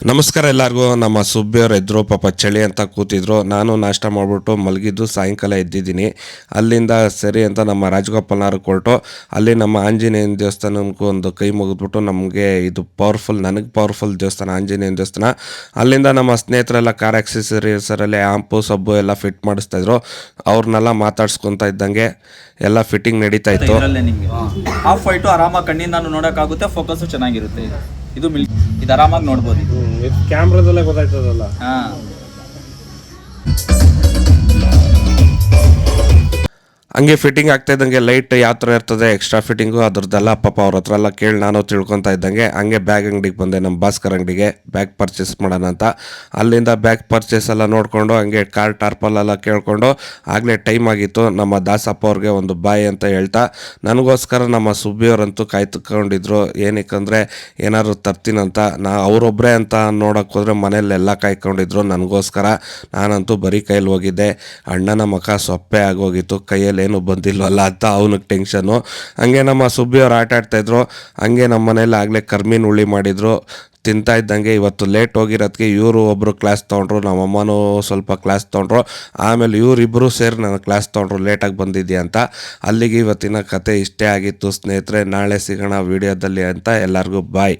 ನಮಸ್ಕಾರ ಎಲ್ಲರಿಗೂ. ನಮ್ಮ ಸುಬ್ಬಿಯವ್ರು ಎದ್ರು, ಪಾಪ ಚಳಿ ಅಂತ ಕೂತಿದ್ರು. ನಾನು ನಾಷ್ಟ ಮಾಡಿಬಿಟ್ಟು ಮಲಗಿದ್ದು ಸಾಯಂಕಾಲ ಎದ್ದಿದ್ದೀನಿ. ಅಲ್ಲಿಂದ ಸರಿ ಅಂತ ನಮ್ಮ ರಾಜಗೋಪಾಲ್ನವ್ರಿಗೆ ಕೊಟ್ಟು ಅಲ್ಲಿ ನಮ್ಮ ಆಂಜನೇಯನ ದೇವಸ್ಥಾನಕ್ಕೂ ಒಂದು ಕೈ ಮುಗಿದ್ಬಿಟ್ಟು, ನಮಗೆ ಇದು ನನಗೆ ಪವರ್ಫುಲ್ ದೇವಸ್ಥಾನ ಆಂಜನೇಯನ ದೇವಸ್ಥಾನ. ಅಲ್ಲಿಂದ ನಮ್ಮ ಸ್ನೇಹಿತರೆಲ್ಲ ಕಾರ್ ಆಕ್ಸೆಸರೀಸರಲ್ಲಿ ಆಂಪು ಸಬ್ಬು ಎಲ್ಲ ಫಿಟ್ ಮಾಡಿಸ್ತಾಯಿದ್ರು. ಅವ್ರನ್ನೆಲ್ಲ ಮಾತಾಡ್ಸ್ಕೊತಾ ಇದ್ದಂಗೆ ಎಲ್ಲ ಫಿಟ್ಟಿಂಗ್ ನಡೀತಾ ಇತ್ತು. ಹಾಫ್ ವೈಟು ಆರಾಮಾಗಿ ಕಣ್ಣಿಂದ ನೋಡೋಕ್ಕಾಗುತ್ತೆ, ಫೋಕಸ್ಸು ಚೆನ್ನಾಗಿರುತ್ತೆ. ಇದು ಆರಾಮಾಗಿ ನೋಡ್ಬೋದು. ಕ್ಯಾಮ್ರಾದಲ್ಲೇ ಗೊತ್ತಾಯ್ತದಲ್ಲ. ಹಂಗೆ ಫಿಟ್ಟಿಂಗ್ ಆಗ್ತಾ ಇದ್ದಂಗೆ ಲೈಟ್ ಯಾವ ಥರ ಇರ್ತದೆ ಎಕ್ಸ್ಟ್ರಾ ಫಿಟ್ಟಿಂಗು ಅದ್ರದ್ದೆಲ್ಲ ಪಾಪ ಅವ್ರ ಹತ್ರ ಎಲ್ಲ ಕೇಳಿ ನಾನು ತಿಳ್ಕೊತಾ ಇದ್ದಂಗೆ ಹಂಗೆ ಬ್ಯಾಗ್ ಅಂಗಡಿಗೆ ಬಂದೆ, ನಮ್ಮ ಭಾಸ್ಕರ್ ಅಂಗಡಿಗೆ ಬ್ಯಾಗ್ ಪರ್ಚೇಸ್ ಮಾಡೋಣ ಅಂತ. ಅಲ್ಲಿಂದ ಬ್ಯಾಗ್ ಪರ್ಚೇಸ್ ಎಲ್ಲ ನೋಡಿಕೊಂಡು ಹಂಗೆ ಕಾರ್ ಟಾರ್ಪಲೆಲ್ಲ ಕೇಳಿಕೊಂಡು ಆಗಲೇ ಟೈಮ್ ಆಗಿತ್ತು. ನಮ್ಮ ದಾಸಪ್ಪ ಅವ್ರಿಗೆ ಒಂದು ಬಾಯ್ ಅಂತ ಹೇಳ್ತಾ ನನಗೋಸ್ಕರ ನಮ್ಮ ಸುಬ್ಬಿಯವರಂತೂ ಕಾಯ್ದುಕೊಂಡಿದ್ರು. ಏನಕ್ಕಂದರೆ ಏನಾದ್ರು ತರ್ತೀನಂತ. ಅವರೊಬ್ಬರೇ ಅಂತ ನೋಡೋಕೆ ಹೋದರೆ ಮನೇಲೆಲ್ಲ ಕಾಯ್ಕೊಂಡಿದ್ರು ನನಗೋಸ್ಕರ. ನಾನಂತೂ ಬರೀ ಕೈಯಲ್ಲಿ ಹೋಗಿದ್ದೆ. ಅಣ್ಣನ ಮುಖ ಸೊಪ್ಪೆ ಆಗೋಗಿತ್ತು, ಕೈಯಲ್ಲಿ ಏನು ಬಂದಿಲ್ವಲ್ಲ ಅಂತ ಅವನಿಗೆ ಟೆನ್ಷನು. ಹಂಗೆ ನಮ್ಮ ಸುಬ್ಬಿಯವ್ರು ಆಟ ಆಡ್ತಾಯಿದ್ರು. ಹಂಗೆ ನಮ್ಮ ಮನೇಲಿ ಆಗಲೇ ಕರ್ಮೀನ್ ಉಳ್ಳಿ ಮಾಡಿದರು. ತಿಂತಾ ಇದ್ದಂಗೆ ಇವತ್ತು ಲೇಟ್ ಹೋಗಿರೋದಕ್ಕೆ ಇವರು ಒಬ್ಬರು ಕ್ಲಾಸ್ ತೊಗೊಂಡ್ರು, ನಮ್ಮಮ್ಮನೂ ಸ್ವಲ್ಪ ಕ್ಲಾಸ್ ತೊಗೊಂಡ್ರು. ಆಮೇಲೆ ಇವರಿಬ್ಬರು ಸೇರಿ ನನ್ನ ಕ್ಲಾಸ್ ತೊಗೊಂಡ್ರು ಲೇಟಾಗಿ ಬಂದಿದ್ಯಾ ಅಂತ. ಅಲ್ಲಿಗೆ ಇವತ್ತಿನ ಕತೆ ಇಷ್ಟೇ ಆಗಿತ್ತು ಸ್ನೇಹಿತರೆ. ನಾಳೆ ಸಿಗೋಣ ವಿಡಿಯೋದಲ್ಲಿ ಅಂತ ಎಲ್ಲರಿಗೂ ಬಾಯ್.